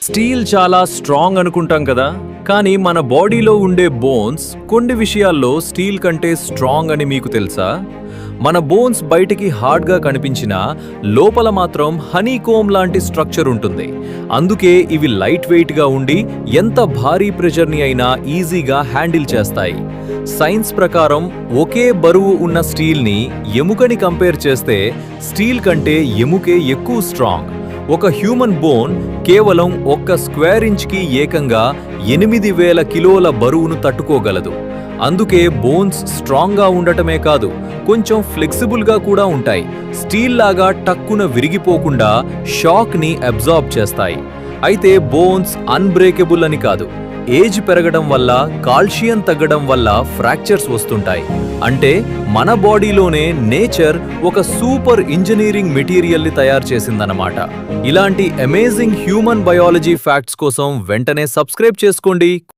Steel చాలా strong అనుకుంటాం కదా, కానీ మన బాడీలో ఉండే బోన్స్ కొన్ని విషయాల్లో స్టీల్ కంటే స్ట్రాంగ్ అని మీకు తెలుసా? మన బోన్స్ బయటికి హార్డ్గా కనిపించినా లోపల మాత్రం హనీకోమ్ లాంటి స్ట్రక్చర్ ఉంటుంది. అందుకే ఇవి లైట్ వెయిట్గా ఉండి ఎంత భారీ ప్రెషర్ని అయినా ఈజీగా హ్యాండిల్ చేస్తాయి. సైన్స్ ప్రకారం ఒకే బరువు ఉన్న స్టీల్ని ఎముకని కంపేర్ చేస్తే స్టీల్ కంటే ఎముకే ఎక్కువ స్ట్రాంగ్. ఒక హ్యూమన్ బోన్ కేవలం 1 స్క్వేర్ ఇంచ్కి ఏకంగా 8000 కిలోల బరువును తట్టుకోగలదు. అందుకే బోన్స్ స్ట్రాంగ్గా ఉండటమే కాదు, కొంచెం ఫ్లెక్సిబుల్గా కూడా ఉంటాయి. స్టీల్ లాగా టక్కున విరిగిపోకుండా షాక్ని అబ్జార్బ్ చేస్తాయి. అయితే బోన్స్ అన్బ్రేకబుల్ అని కాదు. ఏజ్ పెరగడం వల్ల, కాల్షియం తగ్గడం వల్ల ఫ్రాక్చర్స్ వస్తుంటాయి. అంటే మన బాడీలోనే నేచర్ ఒక సూపర్ ఇంజనీరింగ్ మెటీరియల్ని తయారు చేసిందన్నమాట. ఇలాంటి అమేజింగ్ హ్యూమన్ బయాలజీ ఫ్యాక్ట్స్ కోసం వెంటనే సబ్స్క్రైబ్ చేసుకోండి.